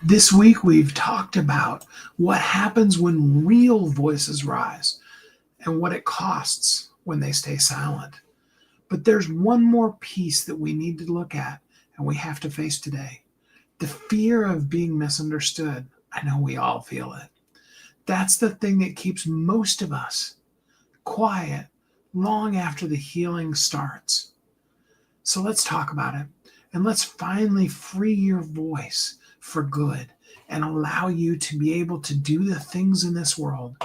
This week, we've talked about what happens when real voices rise and what it costs when they stay silent. But there's one more piece that we need to look at and we have to face today: the fear of being misunderstood. I know we all feel it. That's the thing that keeps most of us quiet long after the healing starts. So let's talk about it, and let's finally free your voice for good and allow you to be able to do the things in this world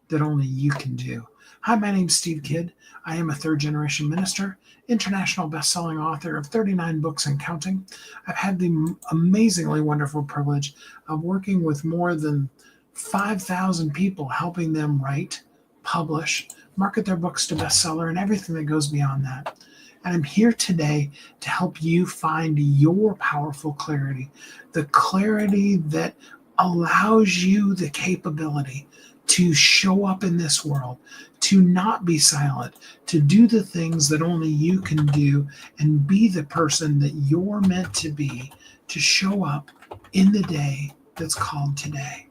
that only you can do. Hi, my name's Steve Kidd. I am a third generation minister, international best-selling author of 39 books and counting. I've had the amazingly wonderful privilege of working with more than 5,000 people, helping them write, publish, market their books to bestseller, and everything that goes beyond that. And I'm here today to help you find your powerful clarity, the clarity that allows you the capability to show up in this world, to not be silent, to do the things that only you can do, and be the person that you're meant to be, to show up in the day that's called today.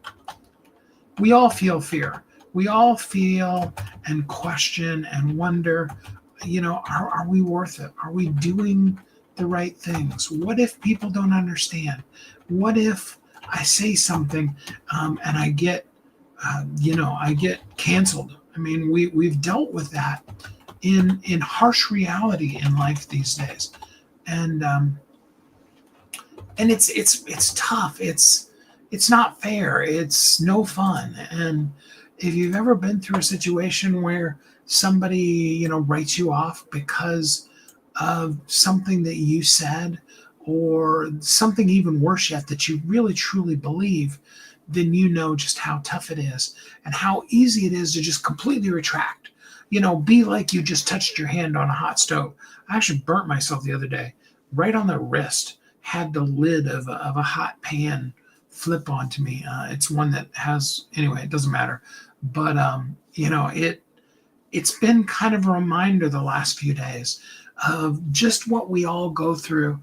We all feel fear. We all feel and question and wonder, are we worth it? Are we doing the right things? What if people don't understand? What if I say something and I get canceled? I mean, we've dealt with that in harsh reality in life these days, and it's tough. It's not fair. It's no fun. And if you've ever been through a situation where somebody, writes you off because of something that you said, or something even worse yet that you really truly believe, then you know just how tough it is and how easy it is to just completely retract. Be like you just touched your hand on a hot stove. I actually burnt myself the other day, right on the wrist. Had the lid of a hot pan flip onto me. It's one that has, anyway, it doesn't matter. But it's been kind of a reminder the last few days of just what we all go through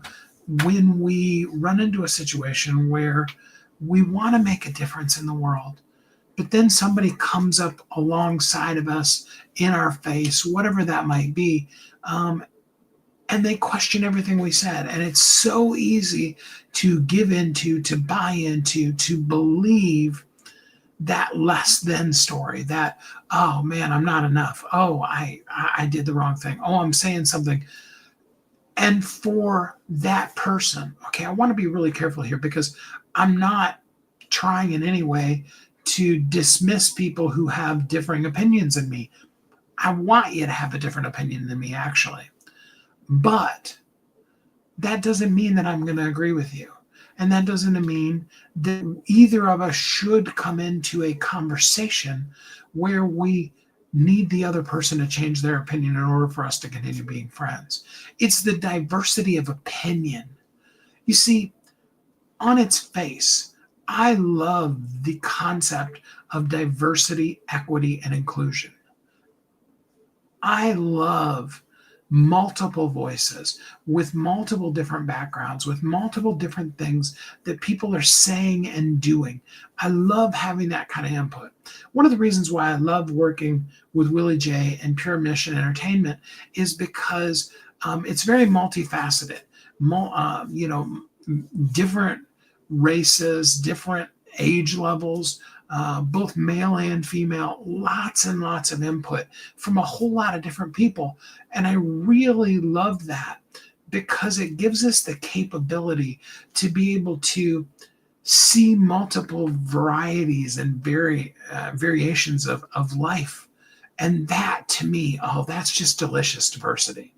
when we run into a situation where we want to make a difference in the world, but then somebody comes up alongside of us, in our face, whatever that might be, and they question everything we said. And it's so easy to give into, to buy into, to believe that less than story, that, oh man, I'm not enough. Oh, I did the wrong thing. Oh, I'm saying something. And for that person, okay, I want to be really careful here, because I'm not trying in any way to dismiss people who have differing opinions than me. I want you to have a different opinion than me, actually. But that doesn't mean that I'm going to agree with you. And that doesn't mean that either of us should come into a conversation where we need the other person to change their opinion in order for us to continue being friends. It's the diversity of opinion. You see, on its face, I love the concept of diversity, equity, and inclusion. I love multiple voices with multiple different backgrounds, with multiple different things that people are saying and doing. I love having that kind of input. One of the reasons why I love working with Willie J and Pure Mission Entertainment is because it's very multifaceted. Different races, different age levels, both male and female, lots and lots of input from a whole lot of different people. And I really love that, because it gives us the capability to be able to see multiple varieties and variations of life. And that, to me, oh, that's just delicious diversity.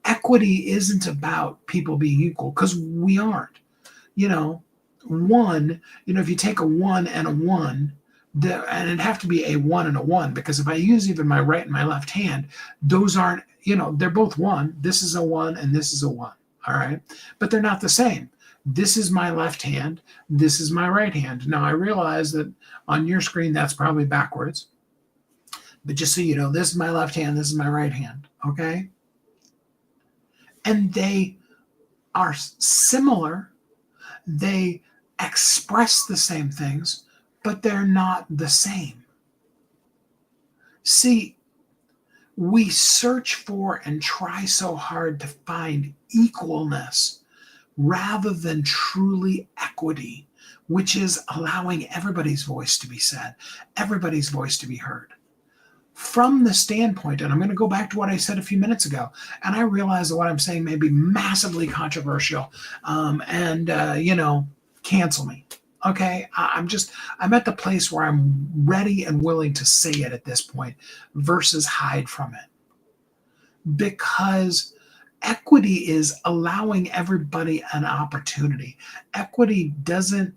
Equity isn't about people being equal, because we aren't. You know, one, if you take a one and a one, and it'd have to be a one and a one, because if I use even my right and my left hand, those aren't, they're both one. This is a one and this is a one. All right. But they're not the same. This is my left hand. This is my right hand. Now, I realize that on your screen, that's probably backwards. But just so you know, this is my left hand. This is my right hand. Okay. And they are similar. They express the same things, but they're not the same. See, we search for and try so hard to find equalness rather than truly equity, which is allowing everybody's voice to be said, everybody's voice to be heard. From the standpoint, and I'm going to go back to what I said a few minutes ago, and I realize that what I'm saying may be massively controversial, cancel me. Okay, I'm at the place where I'm ready and willing to say it at this point versus hide from it. Because equity is allowing everybody an opportunity. Equity doesn't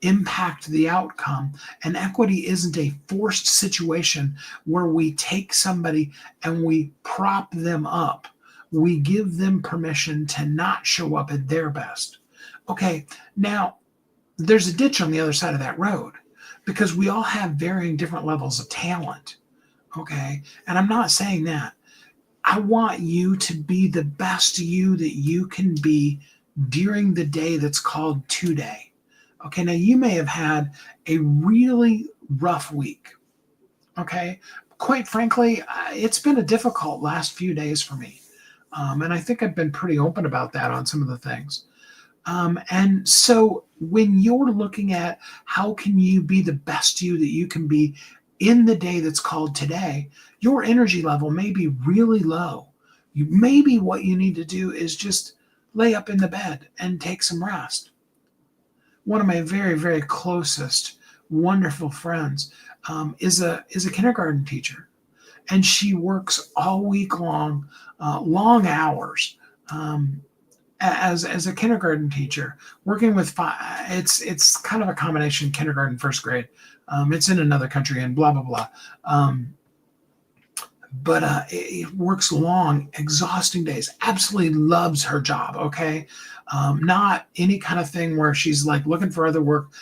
impact the outcome, and equity isn't a forced situation where we take somebody and we prop them up. We give them permission to not show up at their best. Okay, now there's a ditch on the other side of that road because we all have varying different levels of talent. Okay, and I'm not saying that. I want you to be the best you that you can be during the day that's called today. Okay, now you may have had a really rough week. Okay, quite frankly, it's been a difficult last few days for me. And I think I've been pretty open about that on some of the things. And so when you're looking at how can you be the best you that you can be in the day that's called today, your energy level may be really low. Maybe what you need to do is just lay up in the bed and take some rest. One of my very, very closest, wonderful friends is a kindergarten teacher, and she works all week long, long hours. As a kindergarten teacher, working with it's kind of a combination kindergarten, first grade. It's in another country and blah, blah, blah. But it works long, exhausting days, absolutely loves her job, okay? Not any kind of thing where she's like looking for other work,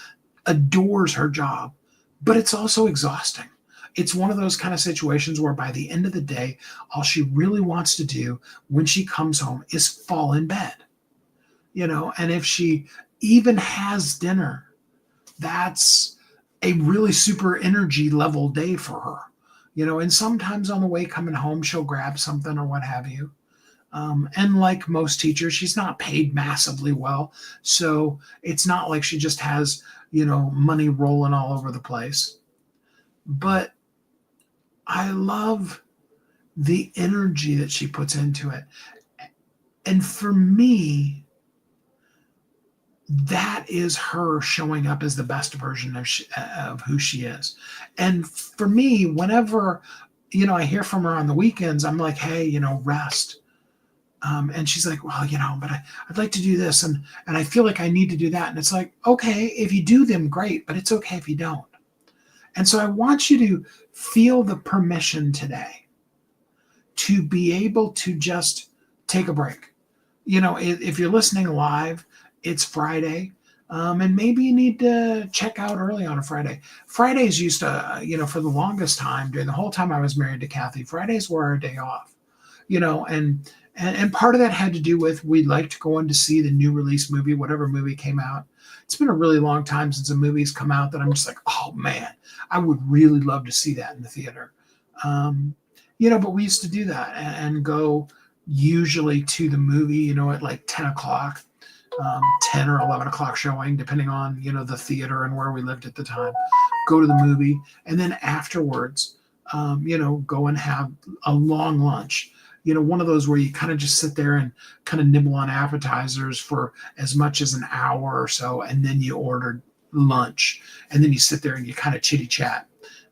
adores her job, but it's also exhausting. It's one of those kind of situations where by the end of the day, all she really wants to do when she comes home is fall in bed. And if she even has dinner, that's a really super energy level day for her. And sometimes on the way coming home, she'll grab something or what have you. And like most teachers, she's not paid massively well. So it's not like she just has, money rolling all over the place. But I love the energy that she puts into it. And for me, that is her showing up as the best version of who she is. And for me, whenever, I hear from her on the weekends, I'm like, hey, rest. And she's like, well, but I'd like to do this. And I feel like I need to do that. And it's like, okay, if you do them, great, but it's okay if you don't. And so I want you to feel the permission today to be able to just take a break. If you're listening live, it's Friday, and maybe you need to check out early on a Friday. Fridays used to, for the longest time, during the whole time I was married to Kathy, Fridays were our day off, and part of that had to do with we'd like to go in to see the new release movie, whatever movie came out. It's been a really long time since a movie's come out that I'm just like, oh man, I would really love to see that in the theater. But we used to do that and go usually to the movie, at like 10 o'clock. 10 or 11 o'clock showing, depending on, the theater and where we lived at the time, go to the movie. And then afterwards, go and have a long lunch, one of those where you kind of just sit there and kind of nibble on appetizers for as much as an hour or so. And then you ordered lunch and then you sit there and you kind of chitty chat,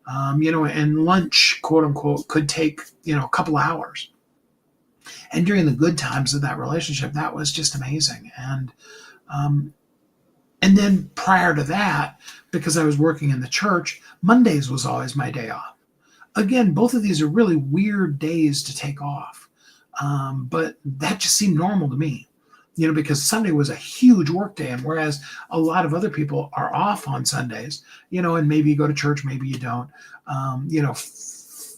and lunch, quote unquote, could take, a couple hours. And during the good times of that relationship, that was just amazing. And then prior to that, because I was working in the church, Mondays was always my day off. Again, both of these are really weird days to take off. But that just seemed normal to me, because Sunday was a huge work day. And whereas a lot of other people are off on Sundays, and maybe you go to church, maybe you don't,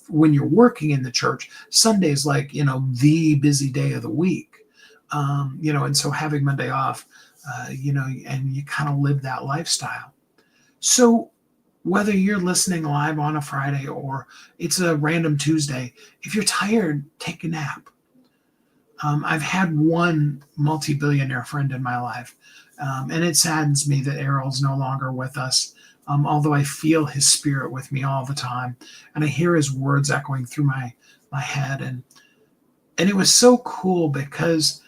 when you're working in the church, Sunday's like, the busy day of the week. And so having Monday off and you kind of live that lifestyle. So whether you're listening live on a Friday or it's a random Tuesday, if you're tired, take a nap. I've had one multi-billionaire friend in my life, and it saddens me that Errol's no longer with us. Although I feel his spirit with me all the time, and I hear his words echoing through my head, and it was so cool because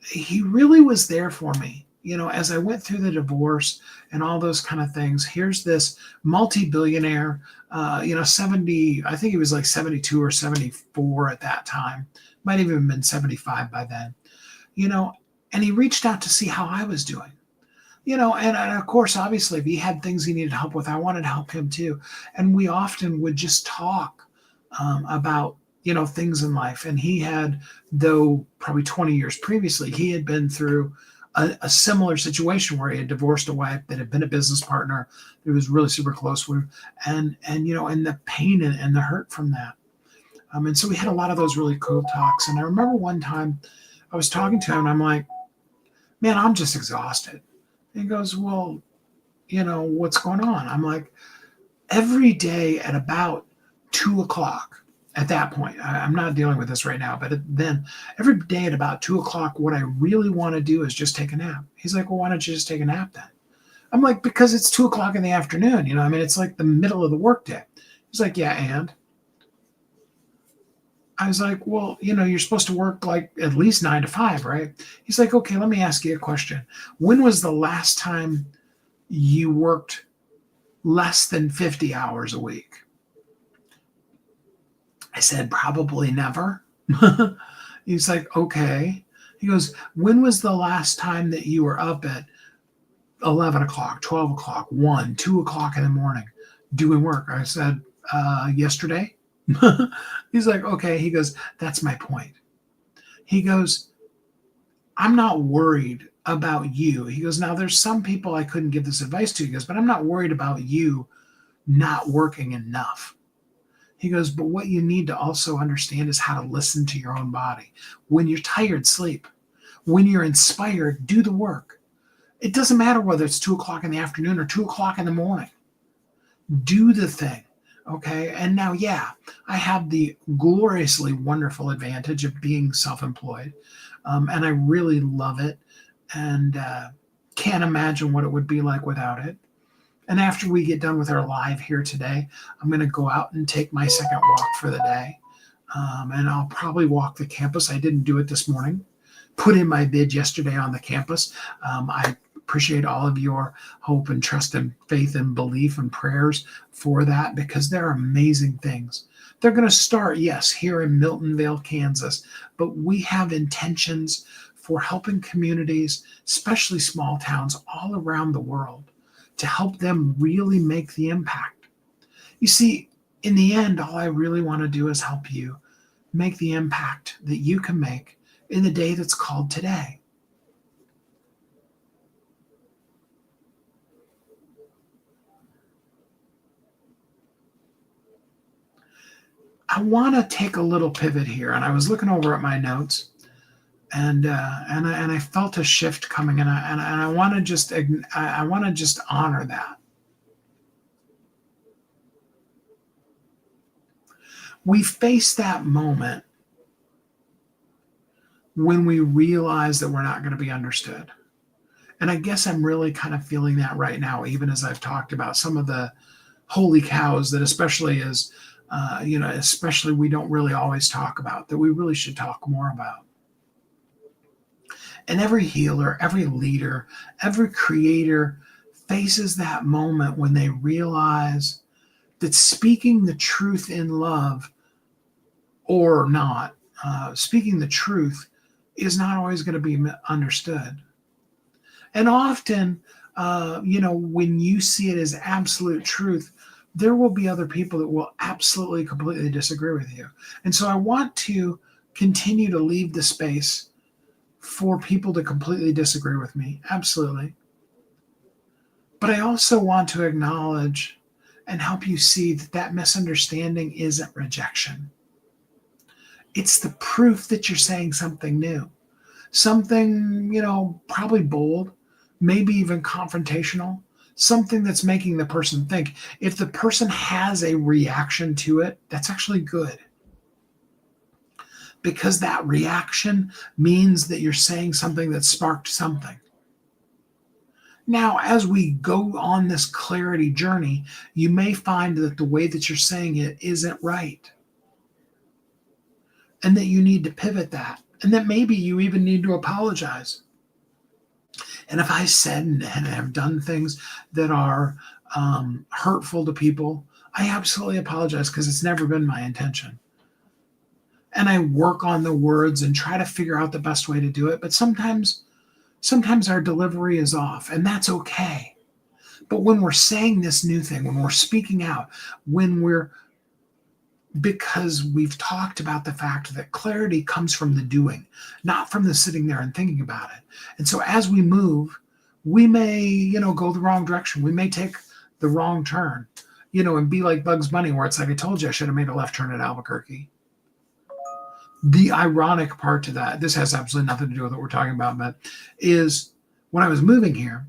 he really was there for me. As I went through the divorce and all those kind of things, here's this multi-billionaire, 70, I think he was like 72 or 74 at that time, might have even been 75 by then, you know, and he reached out to see how I was doing. And of course, obviously, if he had things he needed help with, I wanted to help him too. And we often would just talk about, things in life. And he had, though probably 20 years previously, he had been through a similar situation where he had divorced a wife that had been a business partner that he was really super close with, and the pain and the hurt from that. And so we had a lot of those really cool talks. And I remember one time I was talking to him, and I'm like, man, I'm just exhausted. And he goes, well, what's going on? I'm like, every day at about 2 o'clock, at that point, I'm not dealing with this right now, but then every day at about 2 o'clock, what I really want to do is just take a nap. He's like, well, why don't you just take a nap then? I'm like, because it's 2 o'clock in the afternoon. It's like the middle of the workday. He's like, yeah, and I was like, well, you're supposed to work like at least 9 to 5, right? He's like, okay, let me ask you a question. When was the last time you worked less than 50 hours a week? I said, probably never. He's like, okay. He goes, when was the last time that you were up at 11 o'clock, 12 o'clock, 1, 2 o'clock in the morning doing work? I said, yesterday. He's like, okay. He goes, that's my point. He goes, I'm not worried about you. He goes, now there's some people I couldn't give this advice to. He goes, but I'm not worried about you not working enough. He goes, but what you need to also understand is how to listen to your own body. When you're tired, sleep. When you're inspired, do the work. It doesn't matter whether it's 2 o'clock in the afternoon or 2 o'clock in the morning. Do the thing. Okay. And now, yeah, I have the gloriously wonderful advantage of being self-employed. And I really love it. And can't imagine what it would be like without it. And after we get done with our live here today, I'm going to go out and take my second walk for the day. And I'll probably walk the campus. I didn't do it this morning. Put in my bid yesterday on the campus. I appreciate all of your hope and trust and faith and belief and prayers for that, because they're amazing things. They're going to start, yes, here in Miltonville, Kansas, but we have intentions for helping communities, especially small towns all around the world, to help them really make the impact. You see, in the end, all I really want to do is help you make the impact that you can make in the day that's called today. I want to take a little pivot here, and I was looking over at my notes, and I felt a shift coming, and I want to just honor that. We face that moment when we realize that we're not going to be understood. And I guess I'm really kind of feeling that right now, even as I've talked about some of the holy cows that especially we don't really always talk about, that we really should talk more about. And every healer, every leader, every creator faces that moment when they realize that speaking the truth in love or not, speaking the truth is not always going to be understood. And often, when you see it as absolute truth, there will be other people that will absolutely, completely disagree with you. And so I want to continue to leave the space for people to completely disagree with me. Absolutely. But I also want to acknowledge and help you see that misunderstanding isn't rejection. It's the proof that you're saying something new, something, probably bold, maybe even confrontational, something that's making the person think. If the person has a reaction to it, that's actually good, because that reaction means that you're saying something that sparked something. Now, as we go on this clarity journey, you may find that the way that you're saying it isn't right, and that you need to pivot that, and that maybe you even need to apologize. And if I said and have done things that are hurtful to people, I absolutely apologize, because it's never been my intention. And I work on the words and try to figure out the best way to do it. But sometimes our delivery is off, and that's okay. But when we're saying this new thing, when we're speaking out, because we've talked about the fact that clarity comes from the doing, not from the sitting there and thinking about it. And so as we move, we may, go the wrong direction. We may take the wrong turn, and be like Bugs Bunny, where it's like, I told you I should have made a left turn at Albuquerque. The ironic part to that, this has absolutely nothing to do with what we're talking about, but is when I was moving here,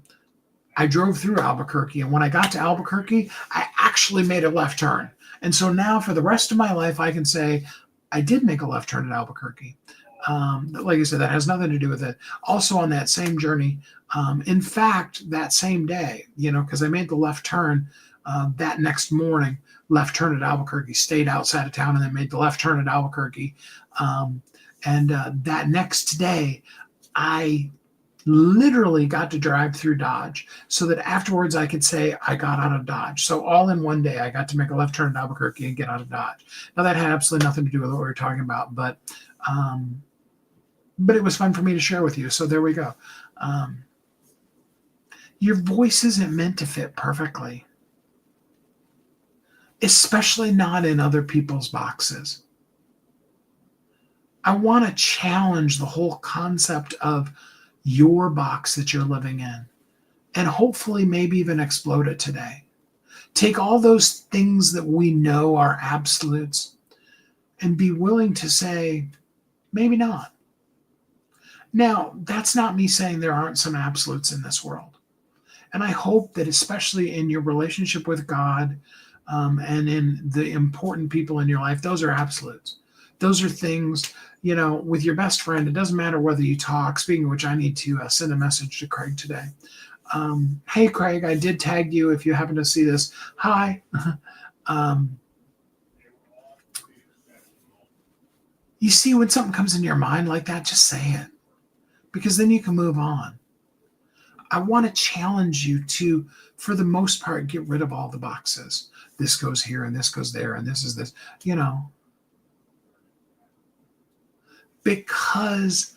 I drove through Albuquerque, and when I got to Albuquerque, I actually made a left turn. And so now for the rest of my life, I can say I did make a left turn at Albuquerque. Like I said, that has nothing to do with it. Also on that same journey, in fact, that same day, because I made the left turn that next morning, left turn at Albuquerque, stayed outside of town, and then made the left turn at Albuquerque. And that next day, I literally got to drive through Dodge, so that afterwards I could say I got out of Dodge. So all in one day, I got to make a left turn at Albuquerque and get out of Dodge. Now that had absolutely nothing to do with what we were talking about, but it was fun for me to share with you. So there we go. Your voice isn't meant to fit perfectly, especially not in other people's boxes. I want to challenge the whole concept of your box that you're living in, and hopefully maybe even explode it today. Take all those things that we know are absolutes and be willing to say, maybe not. Now, that's not me saying there aren't some absolutes in this world. And I hope that, especially in your relationship with God, and in the important people in your life, those are absolutes. Those are things, with your best friend, it doesn't matter whether you talk. Speaking of which, I need to send a message to Craig today. Hey, Craig, I did tag you if you happen to see this. Hi. You see, when something comes into your mind like that, just say it, because then you can move on. I want to challenge you to, for the most part, get rid of all the boxes. This goes here and this goes there and this is this, because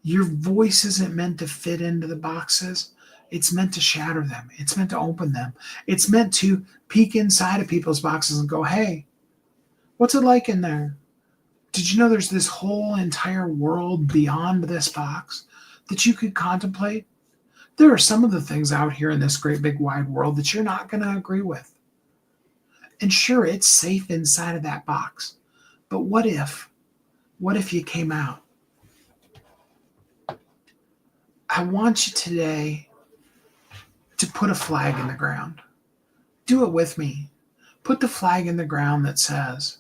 your voice isn't meant to fit into the boxes. It's meant to shatter them. It's meant to open them. It's meant to peek inside of people's boxes and go, hey, what's it like in there? Did you know there's this whole entire world beyond this box that you could contemplate? There are some of the things out here in this great big wide world that you're not going to agree with. And sure, it's safe inside of that box. But what if you came out? I want you today to put a flag in the ground. Do it with me. Put the flag in the ground that says,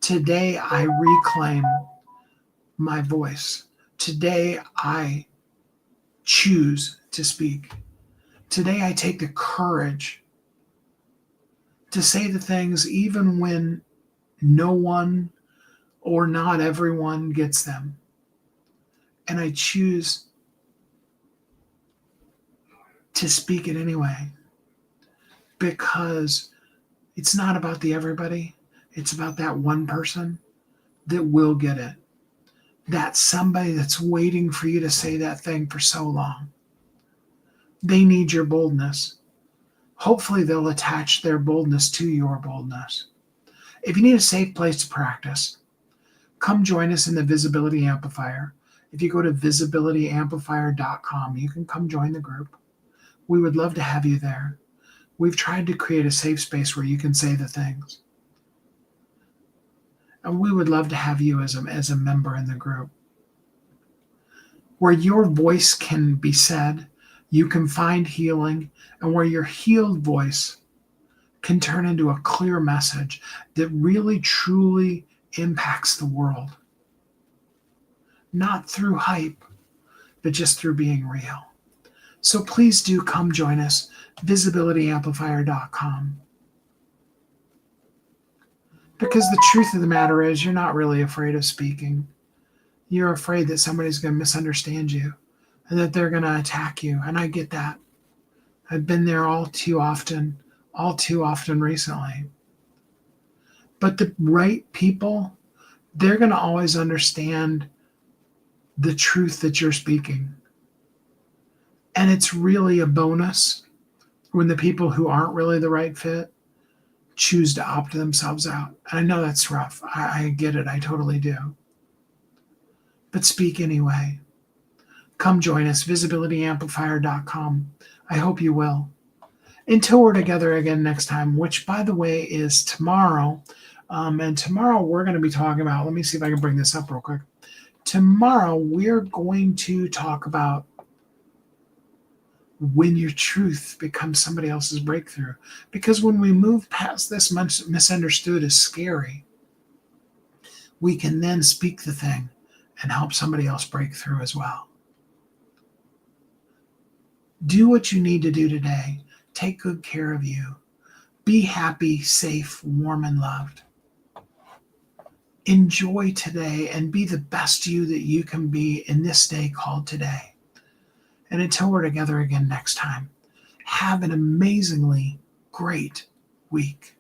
today I reclaim my voice. Today I choose to speak. Today I take the courage to say the things even when no one or not everyone gets them. And I choose to speak it anyway, because it's not about the everybody. It's about that one person that will get it. That somebody that's waiting for you to say that thing for so long. They need your boldness. Hopefully they'll attach their boldness to your boldness. If you need a safe place to practice, come join us in the Visibility Amplifier. If you go to visibilityamplifier.com, you can come join the group. We would love to have you there. We've tried to create a safe space where you can say the things. And we would love to have you as a member in the group. where your voice can be said, you can find healing, and where your healed voice can turn into a clear message that really truly impacts the world. Not through hype, but just through being real. So please do come join us, visibilityamplifier.com. Because the truth of the matter is, you're not really afraid of speaking. You're afraid that somebody's going to misunderstand you and that they're going to attack you. And I get that. I've been there all too often recently. But the right people, they're going to always understand the truth that you're speaking. And it's really a bonus when the people who aren't really the right fit choose to opt themselves out. And I know that's rough. I get it. I totally do. But speak anyway. Come join us, visibilityamplifier.com. I hope you will. Until we're together again next time, which, by the way, is tomorrow. And tomorrow we're going to be talking about, let me see if I can bring this up real quick. Tomorrow we're going to talk about when your truth becomes somebody else's breakthrough. Because when we move past this misunderstood is scary, we can then speak the thing and help somebody else break through as well. Do what you need to do today. Take good care of you. Be happy, safe, warm, and loved. Enjoy today and be the best you that you can be in this day called today. And until we're together again next time, have an amazingly great week.